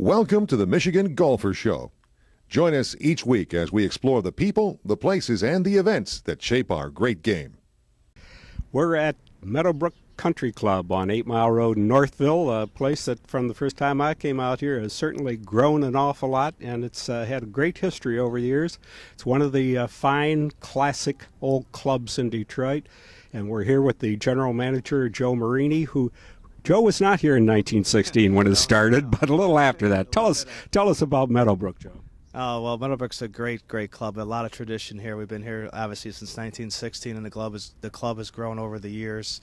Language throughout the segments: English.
Welcome to the Michigan Golfer Show. Join us each week as we explore the people, the places, and the events that shape our great game. We're at Meadowbrook Country Club on 8 Mile Road in Northville, a place that from the first time I came out here has certainly grown an awful lot, and it's had a great history over the years. It's one of the fine, classic old clubs in Detroit, and we're here with the general manager, Joe Marini, who Joe was not here in 1916 when it started, but a little after that. Tell us about Meadowbrook, Joe. Oh, well, Meadowbrook's a great club. A lot of tradition here. We've been here, obviously, since 1916, and the club has grown over the years.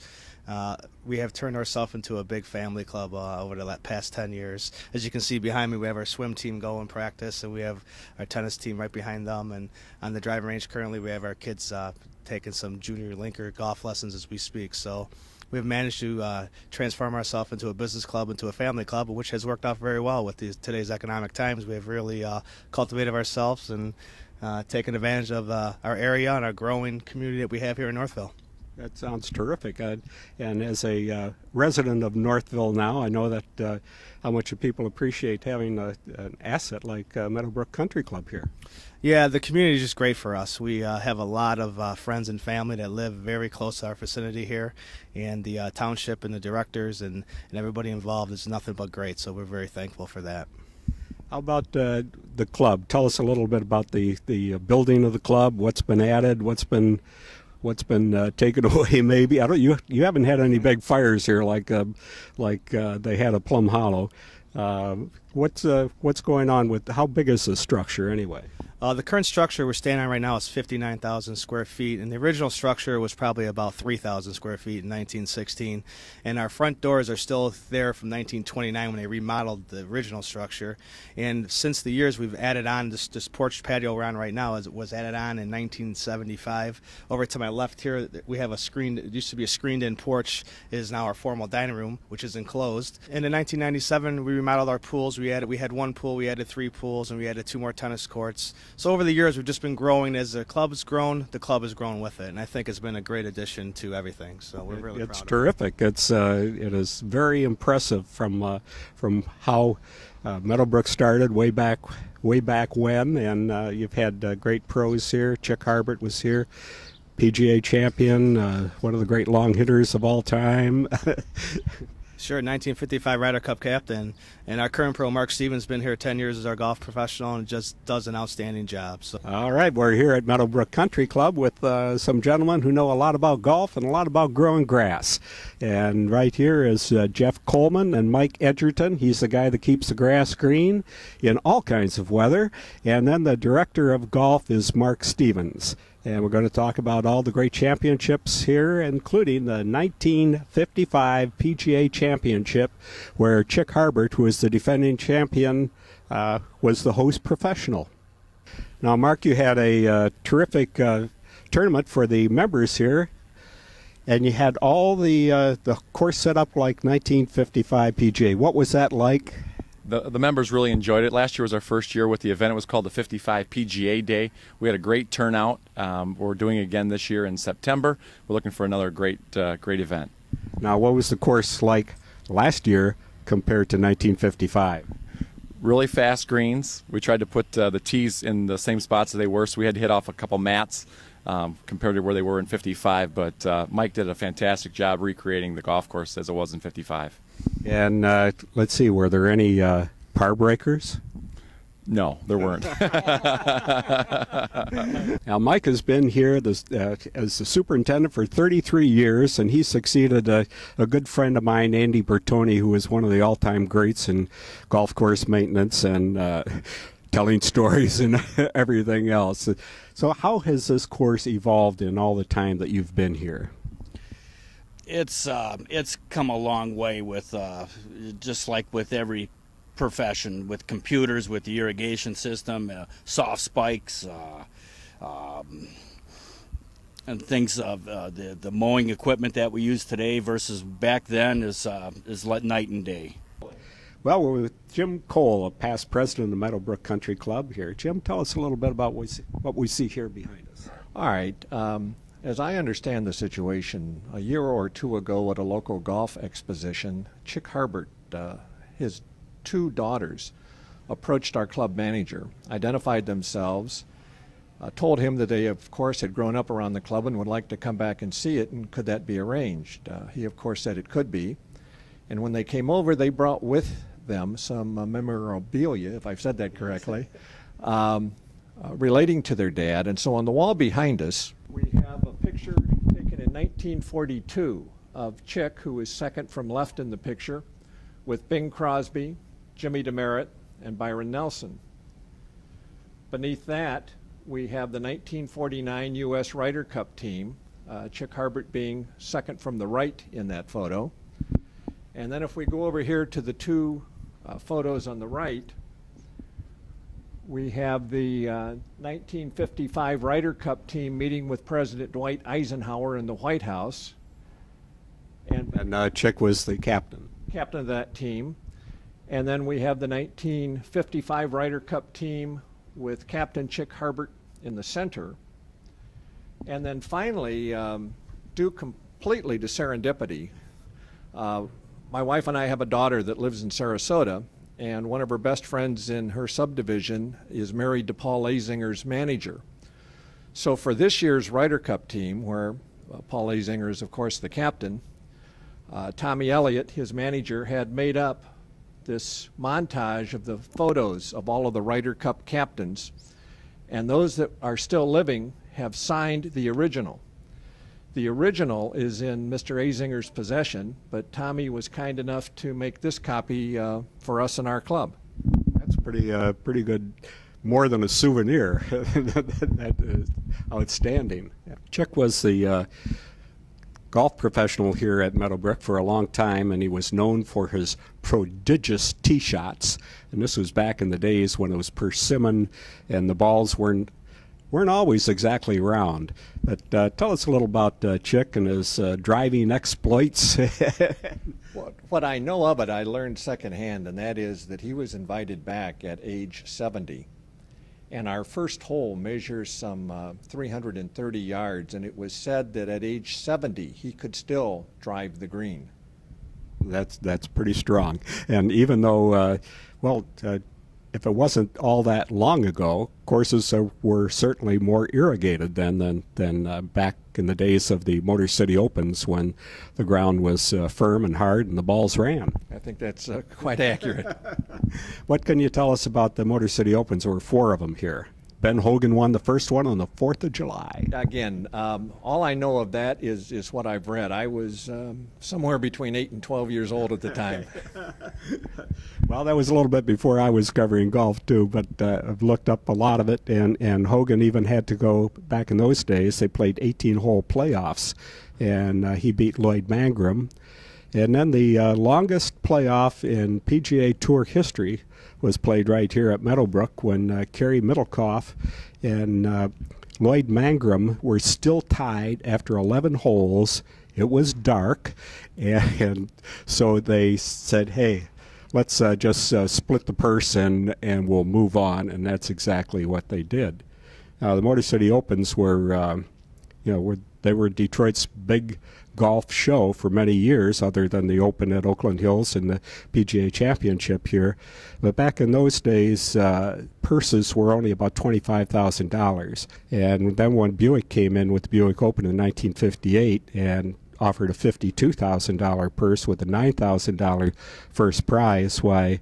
We have turned ourselves into a big family club over the past 10 years. As you can see behind me, we have our swim team go and practice, and we have our tennis team right behind them. And on the driving range currently, we have our kids taking some junior linker golf lessons as we speak. So we've managed to transform ourselves into a business club, into a family club, which has worked out very well with today's economic times. We have really cultivated ourselves and taken advantage of our area and our growing community that we have here in Northville. That sounds terrific. And as a resident of Northville now, I know that how much people appreciate having an asset like Meadowbrook Country Club here. Yeah, the community is just great for us. We have a lot of friends and family that live very close to our vicinity here, and the township and the directors and everybody involved is nothing but great, so we're very thankful for that. How about the club? Tell us a little bit about the building of the club, what's been added, what's been taken away maybe. You haven't had any big fires here like they had at Plum Hollow. What's going on with, how big is the structure anyway? The current structure we're standing on right now is 59,000 square feet, and the original structure was probably about 3,000 square feet in 1916. And our front doors are still there from 1929 when they remodeled the original structure. And since the years we've added on this porch patio we're on right now, as it was added on in 1975. Over to my left here, we have a screened, it used to be a screened-in porch, it is now our formal dining room, which is enclosed. And in 1997, we remodeled our pools. We had one pool, we added 3 pools, and we added 2 more tennis courts. So over the years, we've just been growing. As the club has grown, the club has grown with it, and I think it's been a great addition to everything. So we're really proud. It's terrific. It is very impressive from how Meadowbrook started way back when, and you've had great pros here. Chick Harbert was here, PGA champion, one of the great long hitters of all time. Sure, 1955 Ryder Cup captain, and our current pro Mark Stevens has been here 10 years as our golf professional and just does an outstanding job. So. All right, we're here at Meadowbrook Country Club with some gentlemen who know a lot about golf and a lot about growing grass. And right here is Jeff Coleman and Mike Edgerton. He's the guy that keeps the grass green in all kinds of weather. And then the director of golf is Mark Stevens. And we're going to talk about all the great championships here, including the 1955 PGA Championship, where Chick Harbert, who is the defending champion, was the host professional. Now, Mark, you had a terrific tournament for the members here, and you had all the course set up like 1955 PGA. What was that like? The members really enjoyed it. Last year was our first year with the event. It was called the 55 PGA Day. We had a great turnout. We're doing it again this year in September. We're looking for another great event. Now, what was the course like last year compared to 1955? Really fast greens. We tried to put the tees in the same spots as they were, so we had to hit off a couple mats compared to where they were in 55. But Mike did a fantastic job recreating the golf course as it was in 55. And let's see, were there any par breakers? No, there weren't. Now, Mike has been here as the superintendent for 33 years, and he succeeded a good friend of mine, Andy Bertoni, who is one of the all-time greats in golf course maintenance and telling stories and everything else. So how has this course evolved in all the time that you've been here? It's come a long way with just like with every profession, with computers, with the irrigation system, soft spikes, and things of the mowing equipment that we use today versus back then is night and day. Well, we're with Jim Cole, a past president of the Meadowbrook Country Club here. Jim, tell us a little bit about what we see here behind us. All right. As I understand the situation, a year or two ago at a local golf exposition, Chick Harbert, his two daughters approached our club manager, identified themselves, told him that they, of course, had grown up around the club and would like to come back and see it, and could that be arranged? He, of course, said it could be. And when they came over, they brought with them some memorabilia, if I've said that correctly, relating to their dad. And so on the wall behind us, we have a picture taken in 1942 of Chick, who is second from left in the picture, with Bing Crosby, Jimmy DeMeritt, and Byron Nelson. Beneath that, we have the 1949 U.S. Ryder Cup team, Chick Harbert being second from the right in that photo. And then if we go over here to the two photos on the right, we have the 1955 Ryder Cup team meeting with President Dwight Eisenhower in the White House. And Chick was the captain. Captain of that team. And then we have the 1955 Ryder Cup team with Captain Chick Harbert in the center. And then finally, due completely to serendipity, my wife and I have a daughter that lives in Sarasota, and one of her best friends in her subdivision is married to Paul Azinger's manager. So for this year's Ryder Cup team, where Paul Azinger is, of course, the captain, Tommy Elliott, his manager, had made up this montage of the photos of all of the Ryder Cup captains, and those that are still living have signed the original. The original is in Mr. Azinger's possession, but Tommy was kind enough to make this copy for us in our club. That's pretty good, more than a souvenir. That is outstanding. Chick was the golf professional here at Meadowbrook for a long time, and he was known for his prodigious tee shots. And this was back in the days when it was persimmon and the balls weren't always exactly round. But tell us a little about Chick and his driving exploits. What I know of it, I learned secondhand, and that is that he was invited back at age 70. And our first hole measures some 330 yards, and it was said that at age 70 he could still drive the green. That's pretty strong. And even though, if it wasn't all that long ago, courses were certainly more irrigated than back in the days of the Motor City Opens, when the ground was firm and hard and the balls ran. I think that's quite accurate. What can you tell us about the Motor City Opens? There were 4 of them here. Ben Hogan won the first one on the 4th of July. Again, all I know of that is what I've read. I was somewhere between 8 and 12 years old at the time. Well, that was a little bit before I was covering golf, too, but I've looked up a lot of it, and Hogan even had to go, back in those days, they played 18-hole playoffs, and he beat Lloyd Mangrum. And then the longest playoff in PGA Tour history was played right here at Meadowbrook, when Kerry Middlecoff and Lloyd Mangrum were still tied after 11 holes. It was dark, and so they said, hey, let's just split the purse and we'll move on, and that's exactly what they did. The Motor City Opens were, they were Detroit's big golf show for many years, other than the Open at Oakland Hills and the PGA Championship here. But back in those days, purses were only about $25,000. And then when Buick came in with the Buick Open in 1958 and offered a $52,000 purse with a $9,000 first prize, why,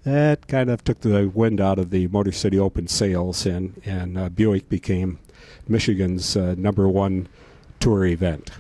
that kind of took the wind out of the Motor City Open sales, and Buick became Michigan's #1 tour event.